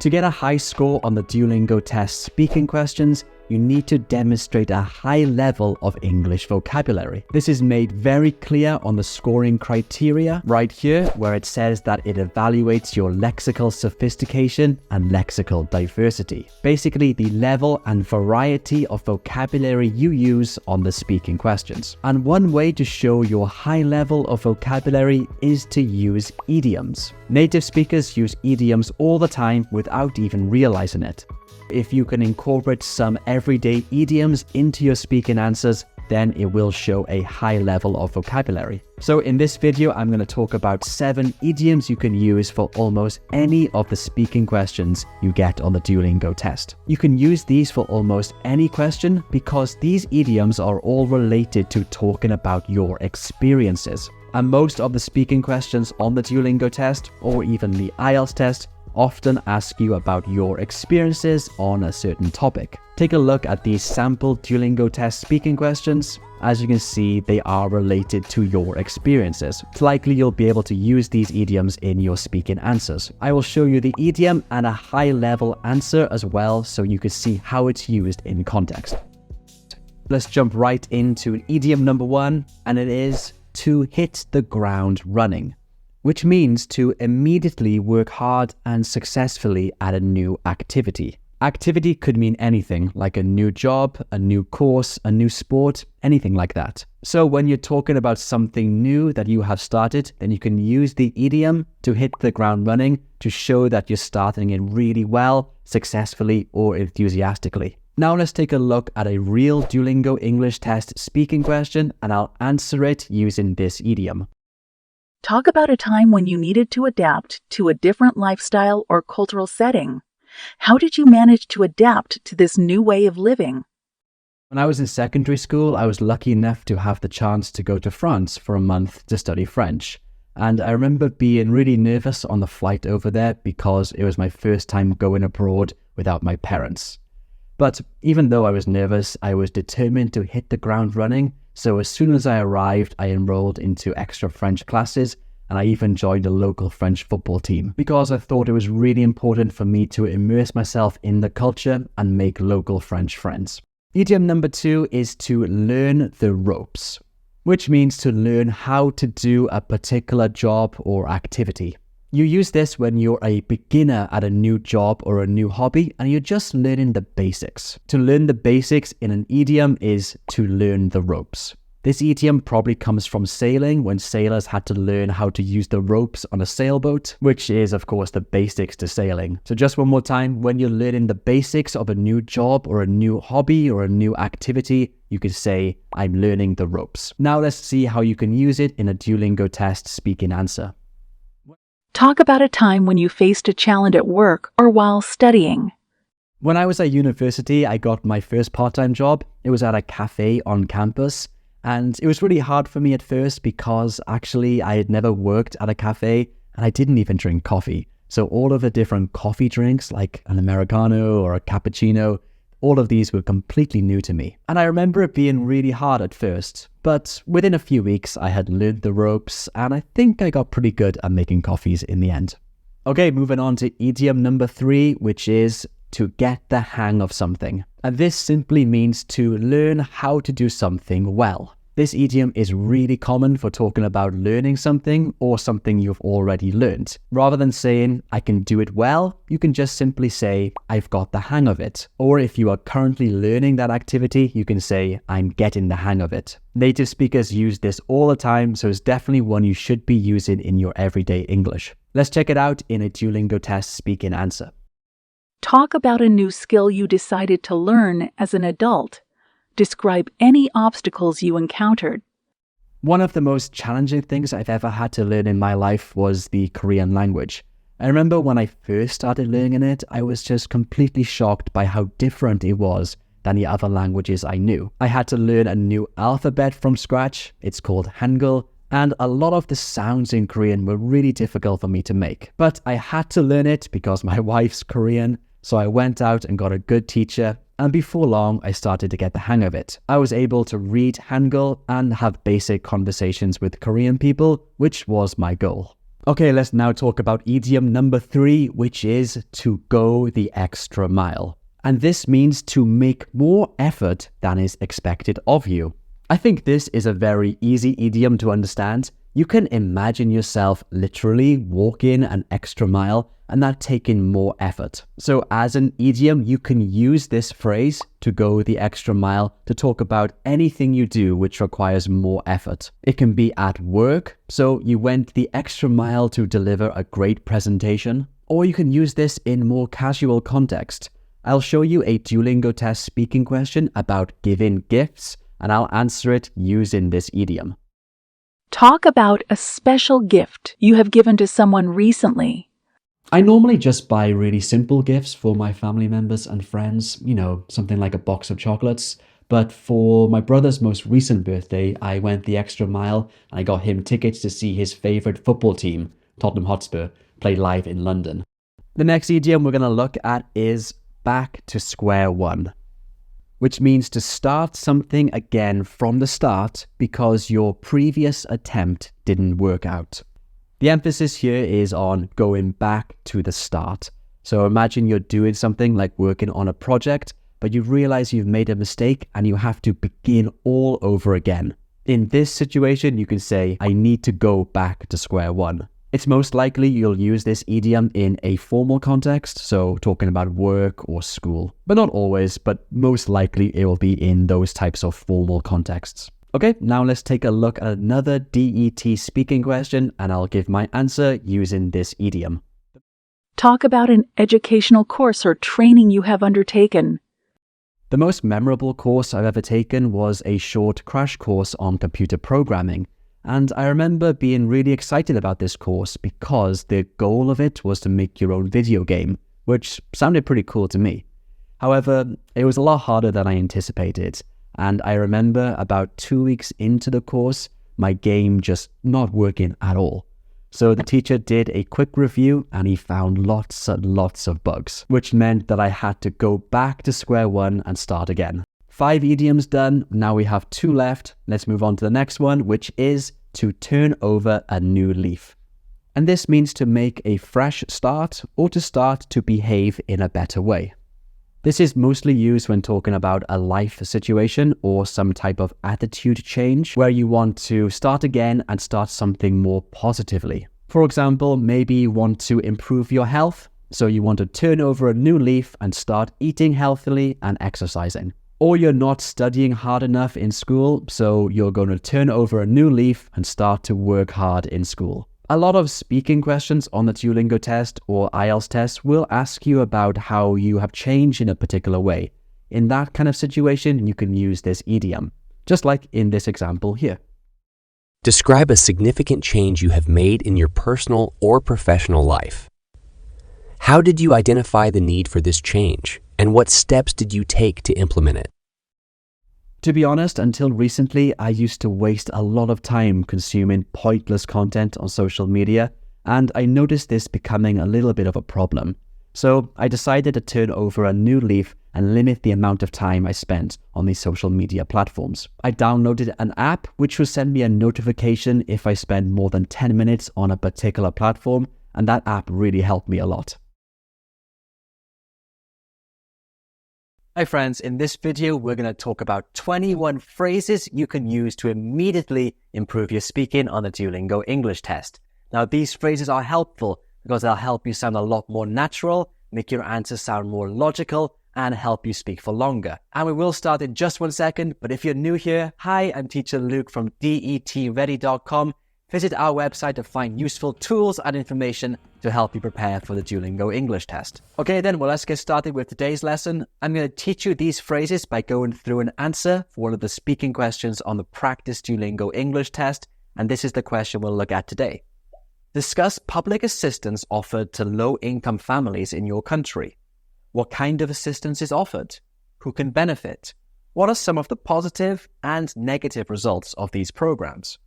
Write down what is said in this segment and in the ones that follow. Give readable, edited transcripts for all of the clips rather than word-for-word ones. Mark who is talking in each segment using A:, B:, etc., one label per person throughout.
A: To get a high score on the Duolingo test speaking questions, you need to demonstrate a high level of English vocabulary. This is made very clear on the scoring criteria right here, where it says that it evaluates your lexical sophistication and lexical diversity. Basically, the level and variety of vocabulary you use on the speaking questions. And one way to show your high level of vocabulary is to use idioms. Native speakers use idioms all the time without even realizing it. If you can incorporate some everyday idioms into your speaking answers, then it will show a high level of vocabulary. So in this video, I'm going to talk about 7 idioms you can use for almost any of the speaking questions you get on the Duolingo test. You can use these for almost any question because these idioms are all related to talking about your experiences. And most of the speaking questions on the Duolingo test, or even the IELTS test, often ask you about your experiences on a certain topic. Take a look at these sample Duolingo test speaking questions. As you can see, they are related to your experiences. It's likely you'll be able to use these idioms in your speaking answers. I will show you the idiom and a high-level answer as well, so you can see how it's used in context. Let's jump right into idiom number 1, and it is to hit the ground running, which means to immediately work hard and successfully at a new activity. Activity could mean anything, like a new job, a new course, a new sport, anything like that. So when you're talking about something new that you have started, then you can use the idiom to hit the ground running to show that you're starting it really well, successfully, or enthusiastically. Now let's take a look at a real Duolingo English test speaking question, and I'll answer it using this idiom.
B: Talk about a time when you needed to adapt to a different lifestyle or cultural setting. How did you manage to adapt to this new way of living?
A: When I was in secondary school, I was lucky enough to have the chance to go to France for a month to study French. And I remember being really nervous on the flight over there because it was my first time going abroad without my parents. But even though I was nervous, I was determined to hit the ground running. So as soon as I arrived, I enrolled into extra French classes, and I even joined a local French football team because I thought it was really important for me to immerse myself in the culture and make local French friends. Idiom number 2 is to learn the ropes, which means to learn how to do a particular job or activity. You use this when you're a beginner at a new job or a new hobby and you're just learning the basics. To learn the basics in an idiom is to learn the ropes. This idiom probably comes from sailing, when sailors had to learn how to use the ropes on a sailboat, which is of course the basics to sailing. So just one more time, when you're learning the basics of a new job or a new hobby or a new activity, you could say, I'm learning the ropes. Now let's see how you can use it in a Duolingo test speaking answer.
B: Talk about a time when you faced a challenge at work or while studying.
A: When I was at university, I got my first part-time job. It was at a cafe on campus. And it was really hard for me at first because actually I had never worked at a cafe and I didn't even drink coffee. So all of the different coffee drinks, like an Americano or a cappuccino, all of these were completely new to me. And I remember it being really hard at first. But within a few weeks, I had learned the ropes and I think I got pretty good at making coffees in the end. Okay, moving on to idiom number 3, which is to get the hang of something. And this simply means to learn how to do something well. This idiom is really common for talking about learning something or something you've already learned. Rather than saying, I can do it well, you can just simply say, I've got the hang of it. Or if you are currently learning that activity, you can say, I'm getting the hang of it. Native speakers use this all the time, so it's definitely one you should be using in your everyday English. Let's check it out in a Duolingo test speaking answer.
B: Talk about a new skill you decided to learn as an adult. Describe any obstacles you encountered.
A: One of the most challenging things I've ever had to learn in my life was the Korean language. I remember when I first started learning it, I was just completely shocked by how different it was than the other languages I knew. I had to learn a new alphabet from scratch. It's called Hangul. And a lot of the sounds in Korean were really difficult for me to make. But I had to learn it because my wife's Korean. So I went out and got a good teacher, and before long I started to get the hang of it. I was able to read Hangul and have basic conversations with Korean people, which was my goal. Okay, let's now talk about idiom number 3, which is to go the extra mile. And this means to make more effort than is expected of you. I think this is a very easy idiom to understand. You can imagine yourself literally walking an extra mile and that taking more effort. So as an idiom, you can use this phrase, to go the extra mile, to talk about anything you do which requires more effort. It can be at work, so you went the extra mile to deliver a great presentation. Or you can use this in more casual context. I'll show you a Duolingo test speaking question about giving gifts, and I'll answer it using this idiom.
B: Talk about a special gift you have given to someone recently.
A: I normally just buy really simple gifts for my family members and friends, something like a box of chocolates. But for my brother's most recent birthday, I went the extra mile and I got him tickets to see his favourite football team, Tottenham Hotspur, play live in London. The next idiom we're going to look at is back to square one, which means to start something again from the start because your previous attempt didn't work out. The emphasis here is on going back to the start. So imagine you're doing something like working on a project, but you realize you've made a mistake and you have to begin all over again. In this situation, you can say, I need to go back to square one. It's most likely you'll use this idiom in a formal context, so talking about work or school. But not always, but most likely it will be in those types of formal contexts. Okay, now let's take a look at another DET speaking question, and I'll give my answer using this idiom.
B: Talk about an educational course or training you have undertaken.
A: The most memorable course I've ever taken was a short crash course on computer programming. And I remember being really excited about this course because the goal of it was to make your own video game, which sounded pretty cool to me. However, it was a lot harder than I anticipated. And I remember about 2 weeks into the course, my game just not working at all. So the teacher did a quick review and he found lots and lots of bugs, which meant that I had to go back to square one and start again. 5 idioms done, now we have 2 left. Let's move on to the next one, which is to turn over a new leaf. And this means to make a fresh start or to start to behave in a better way. This is mostly used when talking about a life situation or some type of attitude change where you want to start again and start something more positively. For example, maybe you want to improve your health, so you want to turn over a new leaf and start eating healthily and exercising. Or you're not studying hard enough in school, so you're going to turn over a new leaf and start to work hard in school. A lot of speaking questions on the Duolingo test or IELTS test will ask you about how you have changed in a particular way. In that kind of situation, you can use this idiom, just like in this example here.
C: Describe a significant change you have made in your personal or professional life. How did you identify the need for this change, and what steps did you take to implement it?
A: To be honest, until recently, I used to waste a lot of time consuming pointless content on social media, and I noticed this becoming a little bit of a problem. So I decided to turn over a new leaf and limit the amount of time I spent on these social media platforms. I downloaded an app which will send me a notification if I spend more than 10 minutes on a particular platform, and that app really helped me a lot. Hi friends, in this video we're going to talk about 21 phrases you can use to immediately improve your speaking on the Duolingo English test. Now these phrases are helpful because they'll help you sound a lot more natural, make your answers sound more logical, and help you speak for longer. And we will start in just 1 second, but if you're new here, hi, I'm teacher Luke from DETready.com. Visit our website to find useful tools and information to help you prepare for the Duolingo English test. Okay then, well let's get started with today's lesson. I'm going to teach you these phrases by going through an answer for one of the speaking questions on the Practice Duolingo English test, and this is the question we'll look at today. Discuss public assistance offered to low-income families in your country. What kind of assistance is offered? Who can benefit? What are some of the positive and negative results of these programs?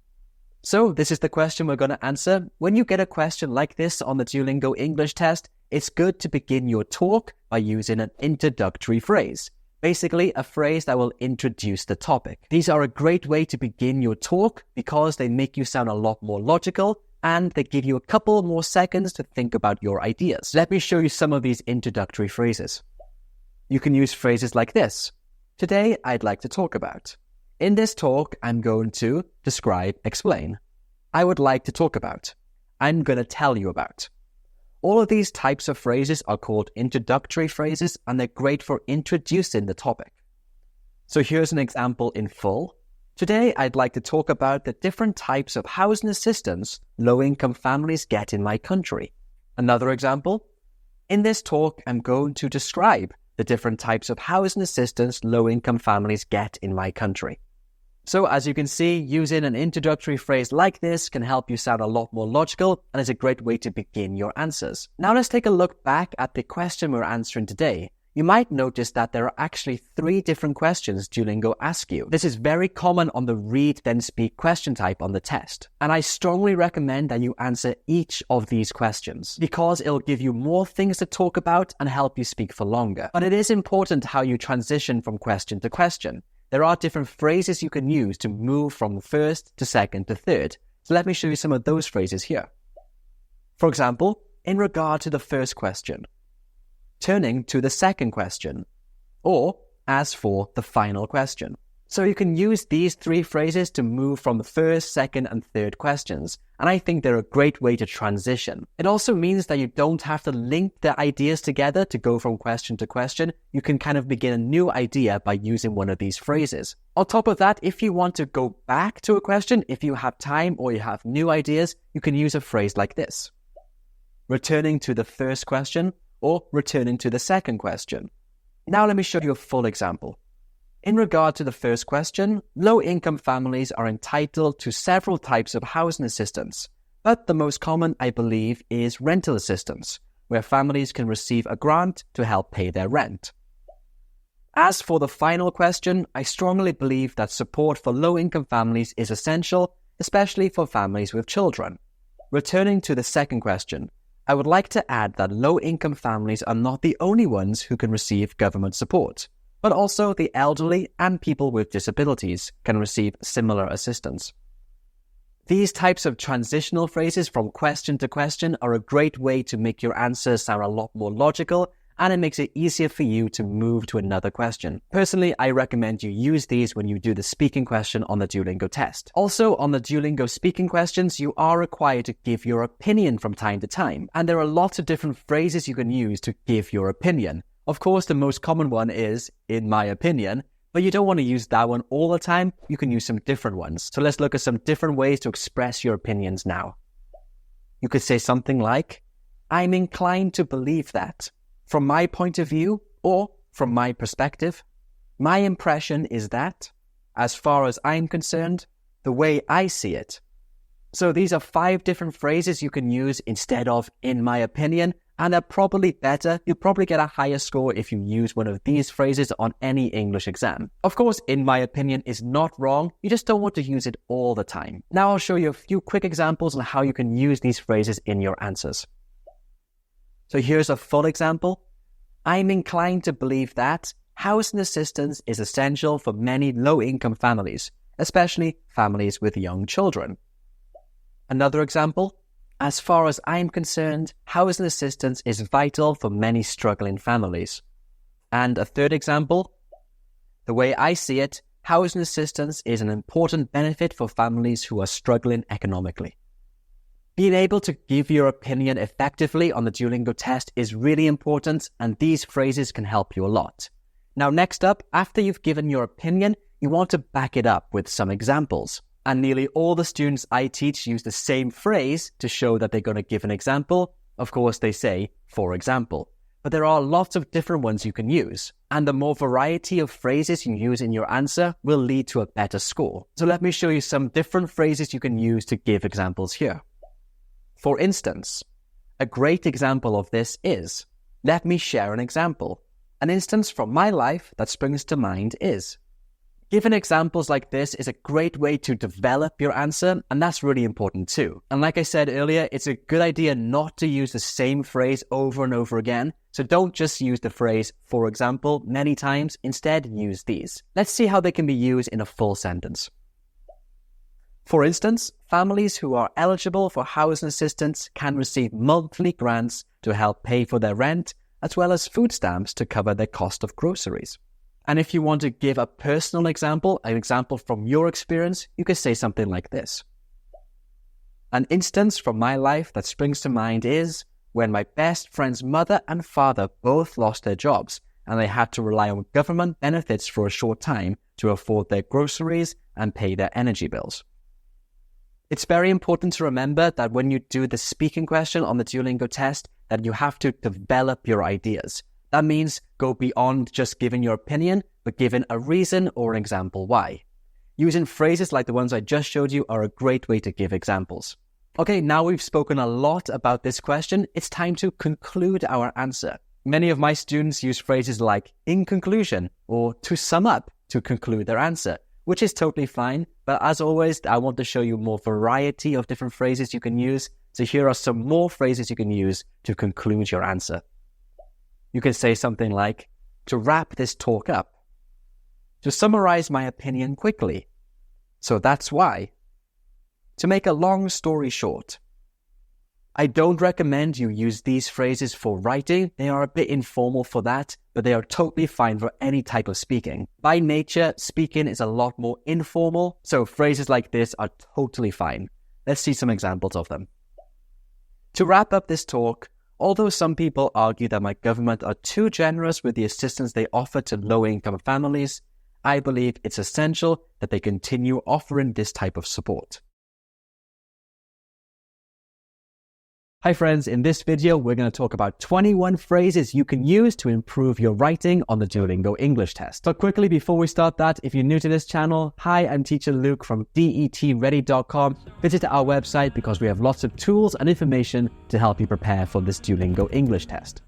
A: So this is the question we're going to answer. When you get a question like this on the Duolingo English test, it's good to begin your talk by using an introductory phrase. Basically, a phrase that will introduce the topic. These are a great way to begin your talk because they make you sound a lot more logical and they give you a couple more seconds to think about your ideas. Let me show you some of these introductory phrases. You can use phrases like this. Today, I'd like to talk about. In this talk, I'm going to describe, explain. I would like to talk about. I'm going to tell you about. All of these types of phrases are called introductory phrases, and they're great for introducing the topic. So here's an example in full. Today, I'd like to talk about the different types of housing assistance low-income families get in my country. Another example. In this talk, I'm going to describe the different types of housing assistance low-income families get in my country. So as you can see, using an introductory phrase like this can help you sound a lot more logical and is a great way to begin your answers. Now let's take a look back at the question we're answering today. You might notice that there are actually 3 different questions Duolingo asks you. This is very common on the read then speak question type on the test. And I strongly recommend that you answer each of these questions because it'll give you more things to talk about and help you speak for longer. But it is important how you transition from question to question. There are different phrases you can use to move from first to second to third. So let me show you some of those phrases here. For example, in regard to the first question, turning to the second question, or as for the final question. So you can use these 3 phrases to move from the first, second, and third questions, and I think they're a great way to transition. It also means that you don't have to link the ideas together to go from question to question. You can kind of begin a new idea by using one of these phrases. On top of that, if you want to go back to a question, if you have time or you have new ideas, you can use a phrase like this. Returning to the first question, or returning to the second question. Now let me show you a full example. In regard to the first question, low-income families are entitled to several types of housing assistance, but the most common, I believe, is rental assistance, where families can receive a grant to help pay their rent. As for the final question, I strongly believe that support for low-income families is essential, especially for families with children. Returning to the second question, I would like to add that low-income families are not the only ones who can receive government support, but also the elderly and people with disabilities can receive similar assistance. These types of transitional phrases from question to question are a great way to make your answers sound a lot more logical, and it makes it easier for you to move to another question. Personally, I recommend you use these when you do the speaking question on the Duolingo test. Also, on the Duolingo speaking questions, you are required to give your opinion from time to time, and there are lots of different phrases you can use to give your opinion. Of course, the most common one is, in my opinion, but you don't want to use that one all the time. You can use some different ones. So let's look at some different ways to express your opinions now. You could say something like, I'm inclined to believe that. From my point of view, or from my perspective, my impression is that, as far as I'm concerned, the way I see it. So these are 5 different phrases you can use instead of, in my opinion, and they're probably better. You'll probably get a higher score if you use one of these phrases on any English exam. Of course, in my opinion is not wrong. You just don't want to use it all the time. Now I'll show you a few quick examples on how you can use these phrases in your answers. So here's a full example. I'm inclined to believe that housing assistance is essential for many low-income families, especially families with young children. Another example. As far as I'm concerned, housing assistance is vital for many struggling families. And a third example. The way I see it, housing assistance is an important benefit for families who are struggling economically. Being able to give your opinion effectively on the Duolingo test is really important, and these phrases can help you a lot. Now, next up, after you've given your opinion, you want to back it up with some examples. And nearly all the students I teach use the same phrase to show that they're going to give an example. Of course, they say, for example. But there are lots of different ones you can use. And the more variety of phrases you use in your answer will lead to a better score. So let me show you some different phrases you can use to give examples here. For instance, a great example of this is, let me share an example. An instance from my life that springs to mind is. Giving examples like this is a great way to develop your answer, and that's really important too. And like I said earlier, it's a good idea not to use the same phrase over and over again. So don't just use the phrase, for example, many times. Instead, use these. Let's see how they can be used in a full sentence. For instance, families who are eligible for housing assistance can receive monthly grants to help pay for their rent, as well as food stamps to cover their cost of groceries. And if you want to give a personal example, an example from your experience, you could say something like this. An instance from my life that springs to mind is when my best friend's mother and father both lost their jobs and they had to rely on government benefits for a short time to afford their groceries and pay their energy bills. It's very important to remember that when you do the speaking question on the Duolingo test, that you have to develop your ideas. That means go beyond just giving your opinion, but giving a reason or an example why. Using phrases like the ones I just showed you are a great way to give examples. Okay, now we've spoken a lot about this question, it's time to conclude our answer. Many of my students use phrases like in conclusion or to sum up to conclude their answer, which is totally fine. But as always, I want to show you more variety of different phrases you can use. So here are some more phrases you can use to conclude your answer. You can say something like, to wrap this talk up, to summarize my opinion quickly. So that's why. To make a long story short. I don't recommend you use these phrases for writing. They are a bit informal for that, but they are totally fine for any type of speaking. By nature, speaking is a lot more informal, so phrases like this are totally fine. Let's see some examples of them. To wrap up this talk, although some people argue that my government are too generous with the assistance they offer to low-income families, I believe it's essential that they continue offering this type of support. Hi friends, in this video we're going to talk about 21 phrases you can use to improve your writing on the Duolingo English test. So quickly before we start that, if you're new to this channel, hi, I'm teacher Luke from DETready.com. Visit our website because we have lots of tools and information to help you prepare for this Duolingo English test.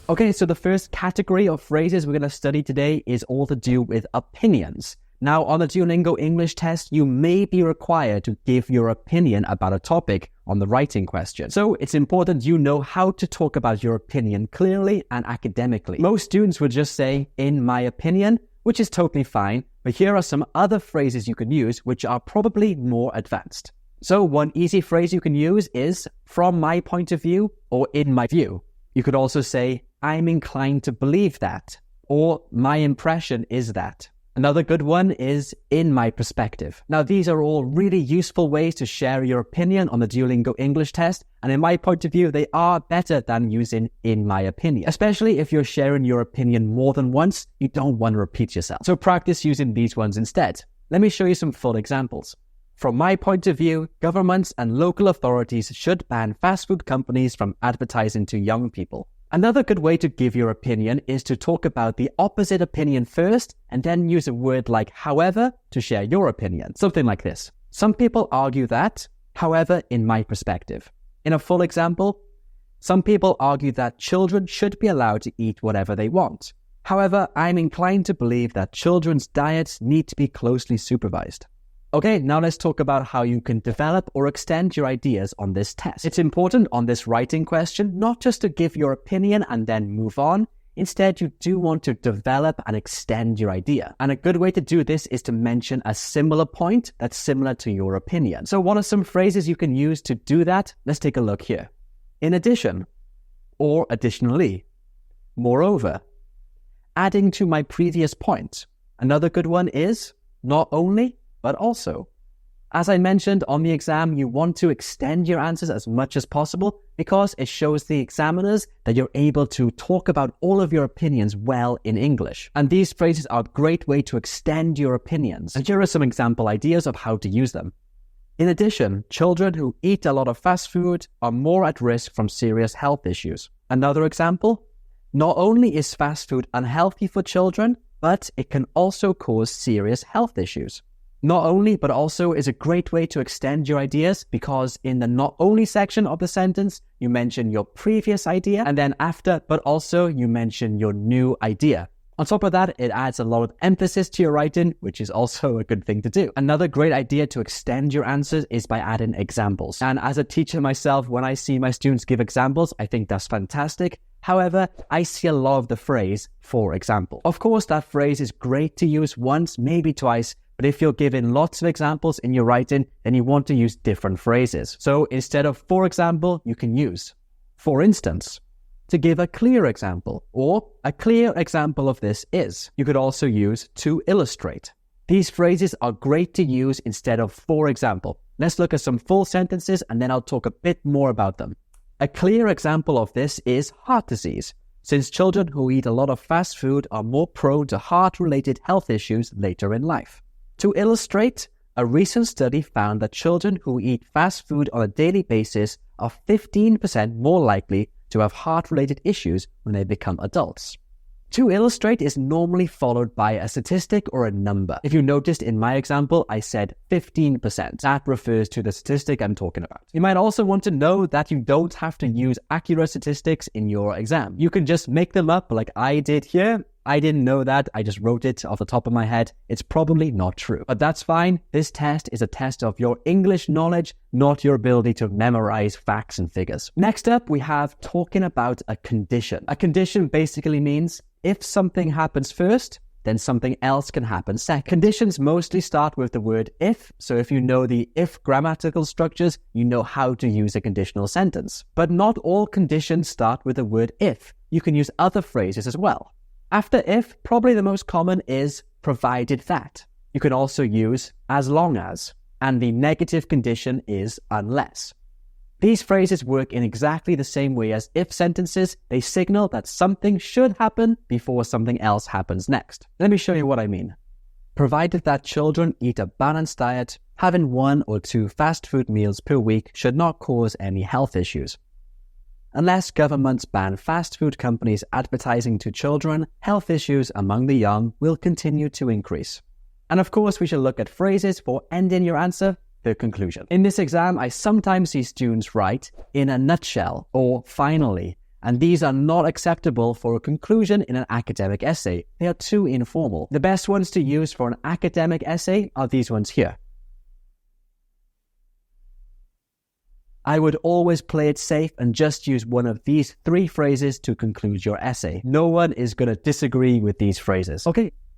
A: Okay, so the first category of phrases we're going to study today is all to do with opinions. Now, on the Duolingo English test, you may be required to give your opinion about a topic on the writing question. So it's important you know how to talk about your opinion clearly and academically. Most students would just say, in my opinion, which is totally fine, but here are some other phrases you can use which are probably more advanced. So one easy phrase you can use is, from my point of view, or in my view. You could also say, I'm inclined to believe that, or my impression is that. Another good one is, in my perspective. Now, these are all really useful ways to share your opinion on the Duolingo English test, and in my point of view, they are better than using in my opinion. Especially if you're sharing your opinion more than once, you don't want to repeat yourself. So practice using these ones instead. Let me show you some full examples. From my point of view, governments and local authorities should ban fast food companies from advertising to young people. Another good way to give your opinion is to talk about the opposite opinion first and then use a word like however to share your opinion. Something like this. Some people argue that, however, in my perspective. In a full example, some people argue that children should be allowed to eat whatever they want. However, I'm inclined to believe that children's diets need to be closely supervised. Okay, now let's talk about how you can develop or extend your ideas on this test. It's important on this writing question not just to give your opinion and then move on. Instead, you do want to develop and extend your idea. And a good way to do this is to mention a similar point that's similar to your opinion. So what are some phrases you can use to do that? Let's take a look here. In addition, or additionally, moreover, adding to my previous point. Another good one is not only, but also. As I mentioned on the exam, you want to extend your answers as much as possible because it shows the examiners that you're able to talk about all of your opinions well in English. And these phrases are a great way to extend your opinions. And here are some example ideas of how to use them. In addition, children who eat a lot of fast food are more at risk from serious health issues. Another example, not only is fast food unhealthy for children, but it can also cause serious health issues. Not only, but also is a great way to extend your ideas because in the not only section of the sentence, you mention your previous idea, and then after, but also you mention your new idea. On top of that, it adds a lot of emphasis to your writing, which is also a good thing to do. Another great idea to extend your answers is by adding examples. And as a teacher myself, when I see my students give examples, I think that's fantastic. However, I see a lot of the phrase, for example. Of course, that phrase is great to use once, maybe twice, But if you're given lots of examples in your writing, then you want to use different phrases. So instead of for example, you can use for instance to give a clear example, or a clear example of this is. You could also use to illustrate. These phrases are great to use instead of for example. Let's look at some full sentences and then I'll talk a bit more about them. A clear example of this is heart disease, since children who eat a lot of fast food are more prone to heart-related health issues later in life. To illustrate, a recent study found that children who eat fast food on a daily basis are 15% more likely to have heart-related issues when they become adults. To illustrate is normally followed by a statistic or a number. If you noticed in my example, I said 15%. That refers to the statistic I'm talking about. You might also want to know that you don't have to use accurate statistics in your exam. You can just make them up like I did here. I didn't know that. I just wrote it off the top of my head. It's probably not true, but that's fine. This test is a test of your English knowledge, not your ability to memorize facts and figures. Next up, we have talking about a condition. A condition basically means if something happens first, then something else can happen second. Conditions mostly start with the word if, so if you know the if grammatical structures, you know how to use a conditional sentence. But not all conditions start with the word if. You can use other phrases as well. After if, probably the most common is provided that. You can also use as long as, and the negative condition is unless. These phrases work in exactly the same way as if sentences. They signal that something should happen before something else happens next. Let me show you what I mean. Provided that children eat a balanced diet, having 1 or 2 fast food meals per week should not cause any health issues. Unless governments ban fast food companies advertising to children, health issues among the young will continue to increase. And of course, we should look at phrases for ending your answer, the conclusion. In this exam, I sometimes see students write in a nutshell or finally, and these are not acceptable for a conclusion in an academic essay. They are too informal. The best ones to use for an academic essay are these ones here. I would always play it safe and just use one of these 3 phrases to conclude your essay. No one is going to disagree with these phrases. Okay,